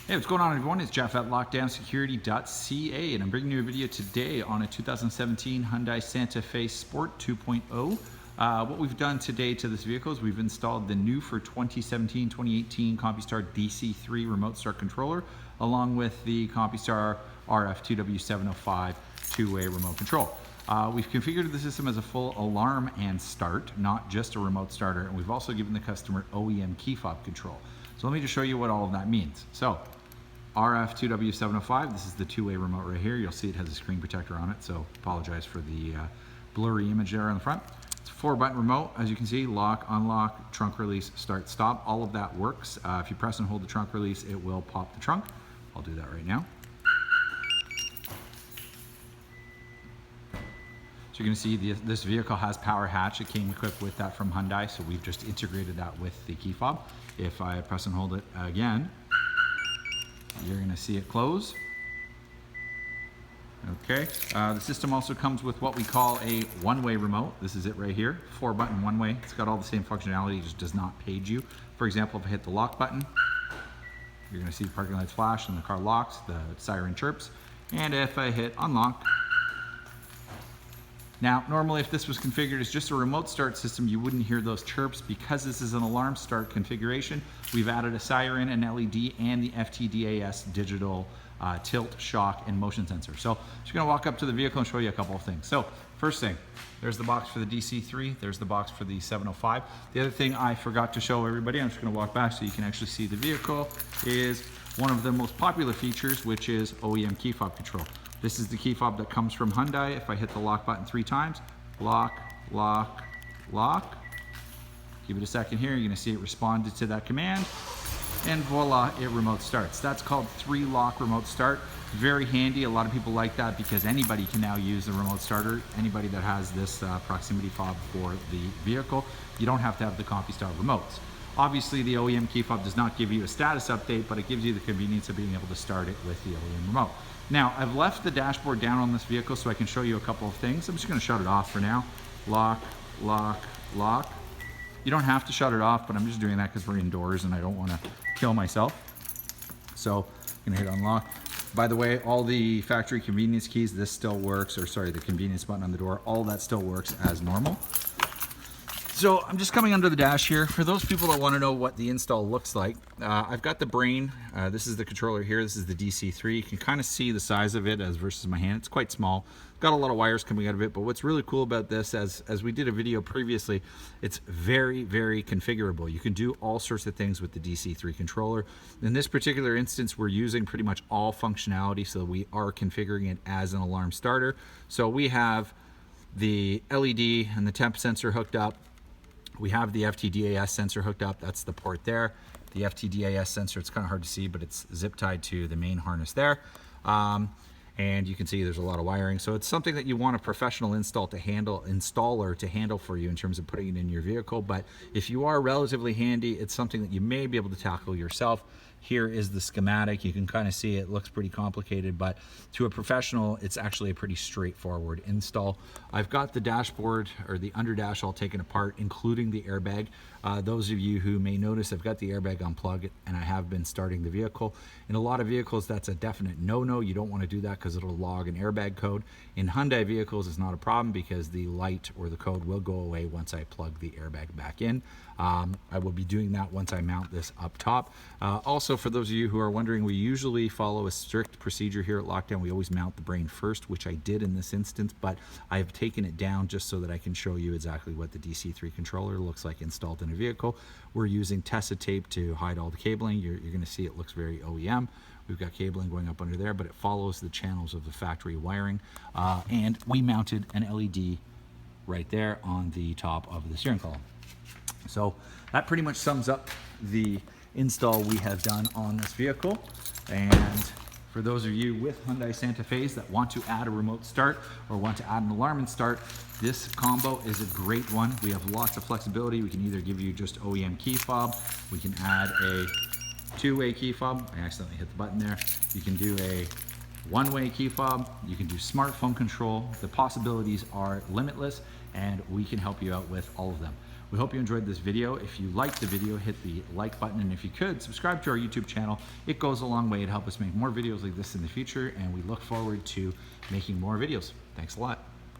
Hey, what's going on, everyone? It's Jeff at lockdownsecurity.ca, and I'm bringing you a video today on a 2017 Hyundai Santa Fe Sport 2.0. What we've done today to this vehicle is we've installed the new for 2017-2018 CompuStar DC3 remote start controller, along with the CompuStar RF2W705 two-way remote control. We've configured the system as a full alarm and start, not just a remote starter, and we've also given the customer Oam Key Fob Control. So let me just show you what all of that means. So RF2W705, this is the two-way remote right here. You'll see it has a screen protector on it, so apologize for the blurry image there on the front. It's a 4-button remote, as you can see: lock, unlock, trunk release, start, stop. All of that works. If you press and hold the trunk release, it will pop the trunk. I'll do that right now. So you're going to see this vehicle has power hatch. It came equipped with that from Hyundai, so we've just integrated that with the key fob. If I press and hold it again, you're going to see it close. Okay. The system also comes with what we call a one-way remote. This is it right here, 4-button one-way. It's got all the same functionality, it just does not page you. For example, if I hit the lock button, you're going to see the parking lights flash and the car locks, the siren chirps. And if I hit unlock, now, normally if this was configured as just a remote start system, you wouldn't hear those chirps. Because this is an alarm start configuration, we've added a siren, an LED, and the FTDAS digital tilt, shock, and motion sensor. So I'm just gonna walk up to the vehicle and show you a couple of things. So first thing, there's the box for the DC3, there's the box for the 705. The other thing I forgot to show everybody, I'm just gonna walk back so you can actually see the vehicle, is one of the most popular features, which is Oam Key Fob Control. This is the key fob that comes from Hyundai. If I hit the lock button 3 times, lock, lock, lock. Give it a second here, you're gonna see it responded to that command, and voila, it remote starts. That's called 3-lock remote start. Very handy. A lot of people like that because anybody can now use the remote starter. Anybody that has this proximity fob for the vehicle, you don't have to have the CompuStar remotes. Obviously, the Oam key fob does not give you a status update, but it gives you the convenience of being able to start it with the Oam remote. Now, I've left the dashboard down on this vehicle so I can show you a couple of things. I'm just going to shut it off for now. Lock, lock, lock. You don't have to shut it off, but I'm just doing that because we're indoors and I don't want to kill myself. So I'm going to hit unlock. By the way, all the factory convenience keys, this still works, or sorry, the convenience button on the door, all that still works as normal. So I'm just coming under the dash here. For those people that want to know what the install looks like, I've got the brain. This is the controller here. This is the DC3. You can kind of see the size of it as versus my hand. It's quite small. Got a lot of wires coming out of it, but what's really cool about this, as we did a video previously, it's very, very configurable. You can do all sorts of things with the DC3 controller. In this particular instance, we're using pretty much all functionality, so we are configuring it as an alarm starter. So we have the LED and the temp sensor hooked up. We have the FTDAS sensor hooked up. That's the port there. The FTDAS sensor, it's kind of hard to see, but it's zip tied to the main harness there. And you can see there's a lot of wiring. So it's something that you want a professional installer to handle for you in terms of putting it in your vehicle. But if you are relatively handy, it's something that you may be able to tackle yourself. Here is the schematic. You can kind of see it looks pretty complicated, but to a professional, it's actually a pretty straightforward install. I've got the dashboard, or the under dash, all taken apart, including the airbag. Those of you who may notice, I've got the airbag unplugged and I have been starting the vehicle. In a lot of vehicles, that's a definite no-no. You don't want to do that because it'll log an airbag code. In Hyundai vehicles, it's not a problem because the light or the code will go away once I plug the airbag back in. I will be doing that once I mount this up top. Also, for those of you who are wondering, we usually follow a strict procedure here at Lockdown. We always mount the brain first, which I did in this instance, but I have taken it down just so that I can show you exactly what the DC3 controller looks like installed in a vehicle. We're using Tessa tape to hide all the cabling. You're going to see it looks very OEM. We've got cabling going up under there, but it follows the channels of the factory wiring. And we mounted an LED right there on the top of the steering column. So that pretty much sums up the install we have done on this vehicle. And for those of you with Hyundai Santa Fe's that want to add a remote start or want to add an alarm and start, this combo is a great one. We have lots of flexibility. We can either give you just Oam key fob, we can add a 2-way key fob. I accidentally hit the button there. You can do a 1-way key fob. You can do smartphone control. The possibilities are limitless, and we can help you out with all of them. We hope you enjoyed this video. If you liked the video, hit the like button, and if you could, subscribe to our YouTube channel. It goes a long way. It helps us make more videos like this in the future, and we look forward to making more videos. Thanks a lot.